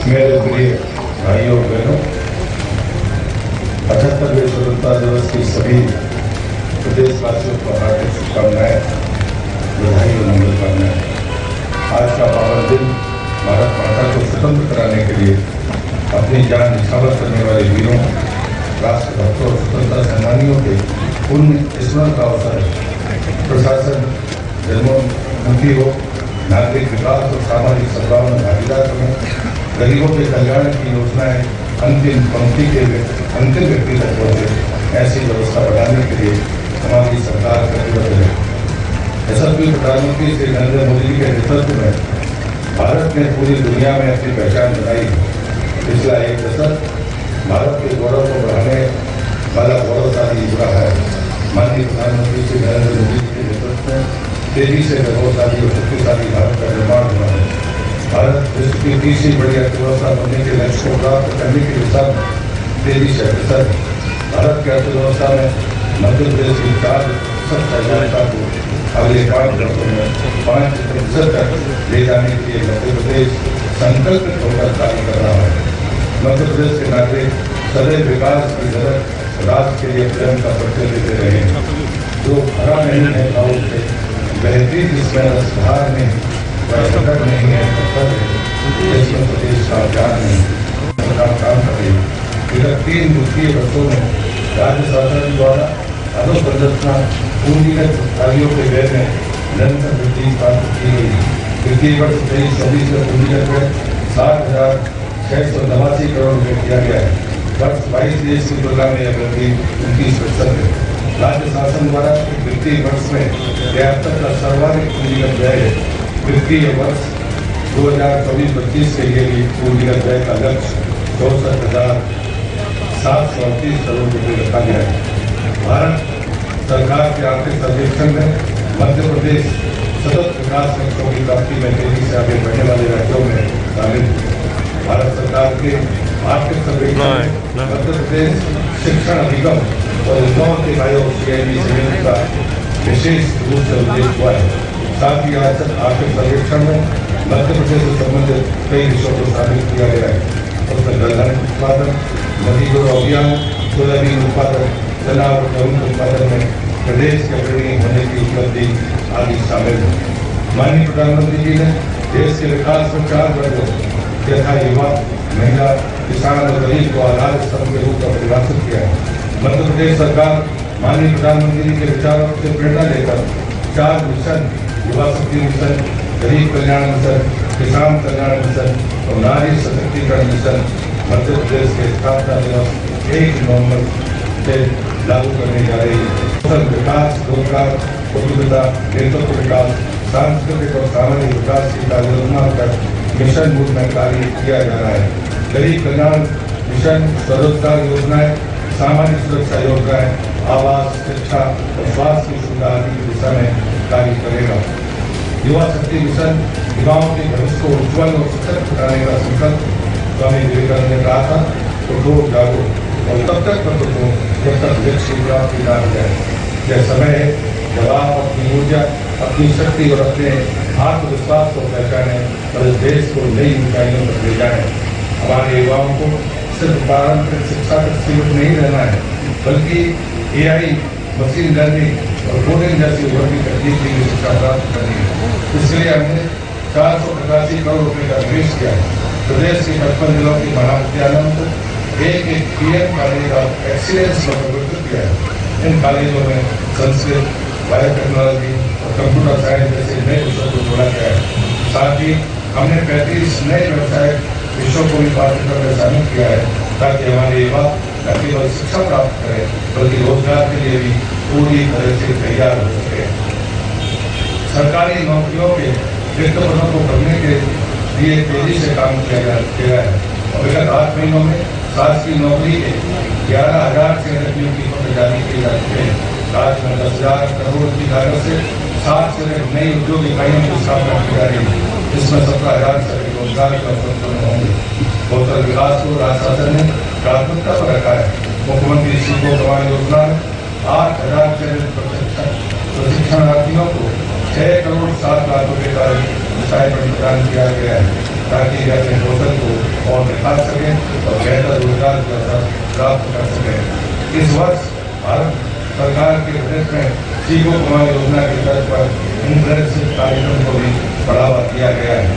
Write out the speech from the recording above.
मेरे प्रिय भाइयों बहनों, 75वें स्वतंत्रता दिवस की सभी प्रदेशवासियों को हार्दिक शुभकामनाएं, बधाई और मंगल कामनाएं। आज का पावन दिन भारत माता को स्वतंत्र कराने के लिए अपनी जान निछावर करने वाले वीरों, राष्ट्रभक्तों और स्वतंत्रता सेनानियों के पुण्य स्मरण का अवसर है। प्रशासन जनोन्मुखी हो, नागरिक विकास और सामाजिक सद्भाव में भागीदार बने, गरीबों के कल्याण की योजनाएं अंतिम पंक्ति के अंतिम व्यक्ति तक पहुंचे, ऐसी व्यवस्था बढ़ाने के लिए हमारी सरकार प्रतिबद्ध है। यशस्वी प्रधानमंत्री श्री नरेंद्र मोदी जी के नेतृत्व में भारत ने पूरी दुनिया में अपनी पहचान बनाई। पिछला एक दशक भारत के गौरव को बढ़ाने वाला गौरवशाली युग रहा है। माननीय प्रधानमंत्री श्री नरेंद्र मोदी जी के नेतृत्व में तेजी से गौरवशाली और शक्तिशाली भारत का निर्माण हुआ है। भारत विश्व की तीसरी बड़ी अर्थव्यवस्था बनने के लक्ष्य को प्राप्त करने की दिशा में तेजी से अग्रसर है। भारत की अर्थव्यवस्था में मध्य प्रदेश की 4% सहायता को अगले 5 वर्षों में 5% तक ले जाने के लिए मध्य प्रदेश संकल्पित होकर कार्य कर रहा है। मध्य प्रदेश के नागरिक सदैव विकास की जरूरत राज्य के लिए प्रेम का परिचय देते रहे हैं। जो भरा नहीं है गाँव से बेहतरीन जिसमें सुधार नहीं, घटक नहीं है, जिसमें प्रदेश का ज्ञान नहीं, सरकार काम कर रही है। विगत 3 वित्तीय वर्षों में राज्य शासन द्वारा अधोसंरचना पूंजीगत कार्यों के व्यय में निरंतर वृद्धि प्राप्त की गई। वित्तीय वर्ष 23-24 में पूंजीगत व्यय 7,689 करोड़ रुपये किया गया है। वर्ष 22-23 की तुलना में यह वृद्धि 29% है। राज्य शासन द्वारा वित्तीय वर्ष में 73 का सर्वाधिक पूंजीगत व्यय है। वित्तीय वर्ष 2024-25 के लिए भी पूंजीगत व्यय का लक्ष्य 64,738 करोड़ रुपये रखा गया है। भारत सरकार के आर्थिक सर्वेक्षण में मध्य प्रदेश सतत विकास लक्ष्यों की प्राप्ति में तेजी से आगे बढ़ने वाले राज्यों में शामिल है। भारत सरकार के आर्थिक सर्वेक्षण में मध्य प्रदेश शिक्षण निगम और इंदौर के आयोग CIB संयुक्त का विशेष रूप से उल्लेख हुआ है। साथ ही आर्थिक सर्वेक्षण में मध्य प्रदेश से संबंधित कई विषयों को शामिल किया गया है। उसमें दलहन उत्पादन, नदी जोड़ो अभियान, सोयाबीन उत्पादन, चना और गेहूं उत्पादन में प्रदेश के अग्रणी होने की उपलब्धि आदि शामिल है। माननीय प्रधानमंत्री जी ने देश के विकास में 4 वर्गों यथा युवा, महिला, किसान और गरीब को आधार स्तंभ के रूप में परिभाषित किया है। मध्य प्रदेश सरकार माननीय प्रधानमंत्री जी के विचारों से प्रेरणा लेकर 4 मिशन, युवा शक्ति मिशन, गरीब कल्याण मिशन, किसान कल्याण मिशन और नारी सशक्तिकरण मिशन मध्य प्रदेश के स्थापना दिवस 1 नवंबर से लागू करने जा रही है। विकास, रोजगार, उद्यमिता, नेतृत्व विकास, सांस्कृतिक और सामाजिक विकास की कार्ययोजना कर मिशन मूड में कार्य किया जा रहा है। गरीब कल्याण मिशन स्वरोजगार योजनाएं, सामाजिक सुरक्षा योजनाएं, आवास, शिक्षा और स्वास्थ्य की सुविधा आदि की दिशा में कार्य करेगा। युवा शक्ति मिशन युवाओं के भविष्य को उज्ज्वल और सशक्त बनाने का संकल्प स्वामी विवेकानंद ने कहा था। तो लोग जागो और तब तक मत रुको जब तक लक्ष्य की प्राप्ति न हो जाए। यह समय है जब आप अपनी ऊर्जा, अपनी शक्ति और अपने आत्मविश्वास को पहचाने और इस देश को नई ऊंचाइयों पर ले जाए। हमारे युवाओं को सिर्फ पारंपरिक शिक्षा तक सीमित नहीं रहना है, बल्कि AI, मशीन लर्निंग और कोडिंग जैसी उभरती तकनीक की शिक्षा प्राप्त करनी है। इसलिए हमने 485 करोड़ रुपये का निवेश किया है। प्रदेश के 55 जिलों की महाविद्यालयों को एक PM कॉलेज ऑफ एक्सीलेंस में परिवर्तित किया है। इन कॉलेजों में संस्कृत, बायोटेक्नोलॉजी और कंप्यूटर साइंस जैसे नए विषयों को जोड़ा गया है। साथ ही हमने 35 नए व्यवसाय विषयों को भी पाठ्यक्रम में शामिल किया है, ताकि हमारे युवा न केवल शिक्षा प्राप्त करें बल्कि रोजगार के लिए भी पूरी तरह से तैयार हो सके। सरकारी नौकरियों के रिक्त पदों को भरने के लिए तेजी से काम किया गया है। और विगत 8 महीनों में शासकीय नौकरी के 11,000 से अधिक नियुक्ति पत्र जारी किए जा चुके हैं। राज्य में 10,000 करोड़ की लागत से 7 से अधिक नई उद्योग इकाइयों की स्थापना की जा रही है। इसमें 17,000 से अधिक रोजगार के अवसर उत्पन्न होंगे। कौशल विकास को राज्य शासन ने प्राथमिकता पर रखा है। मुख्यमंत्री सीखो समान योजना में 8,000 से अधिक प्रशिक्षणार्थियों को 6 करोड़ 7 लाख रुपए का स्टाइपेंड प्रदान किया गया है। ताकि वे अपने कौशल को और निखार सकें और बेहतर रोजगार के अवसर प्राप्त कर सकें। इस वर्ष भारत सरकार के बजट में सीखो कमाओ योजना की तर्ज पर इंटर्नशिप कार्यक्रम को भी बढ़ावा दिया गया है।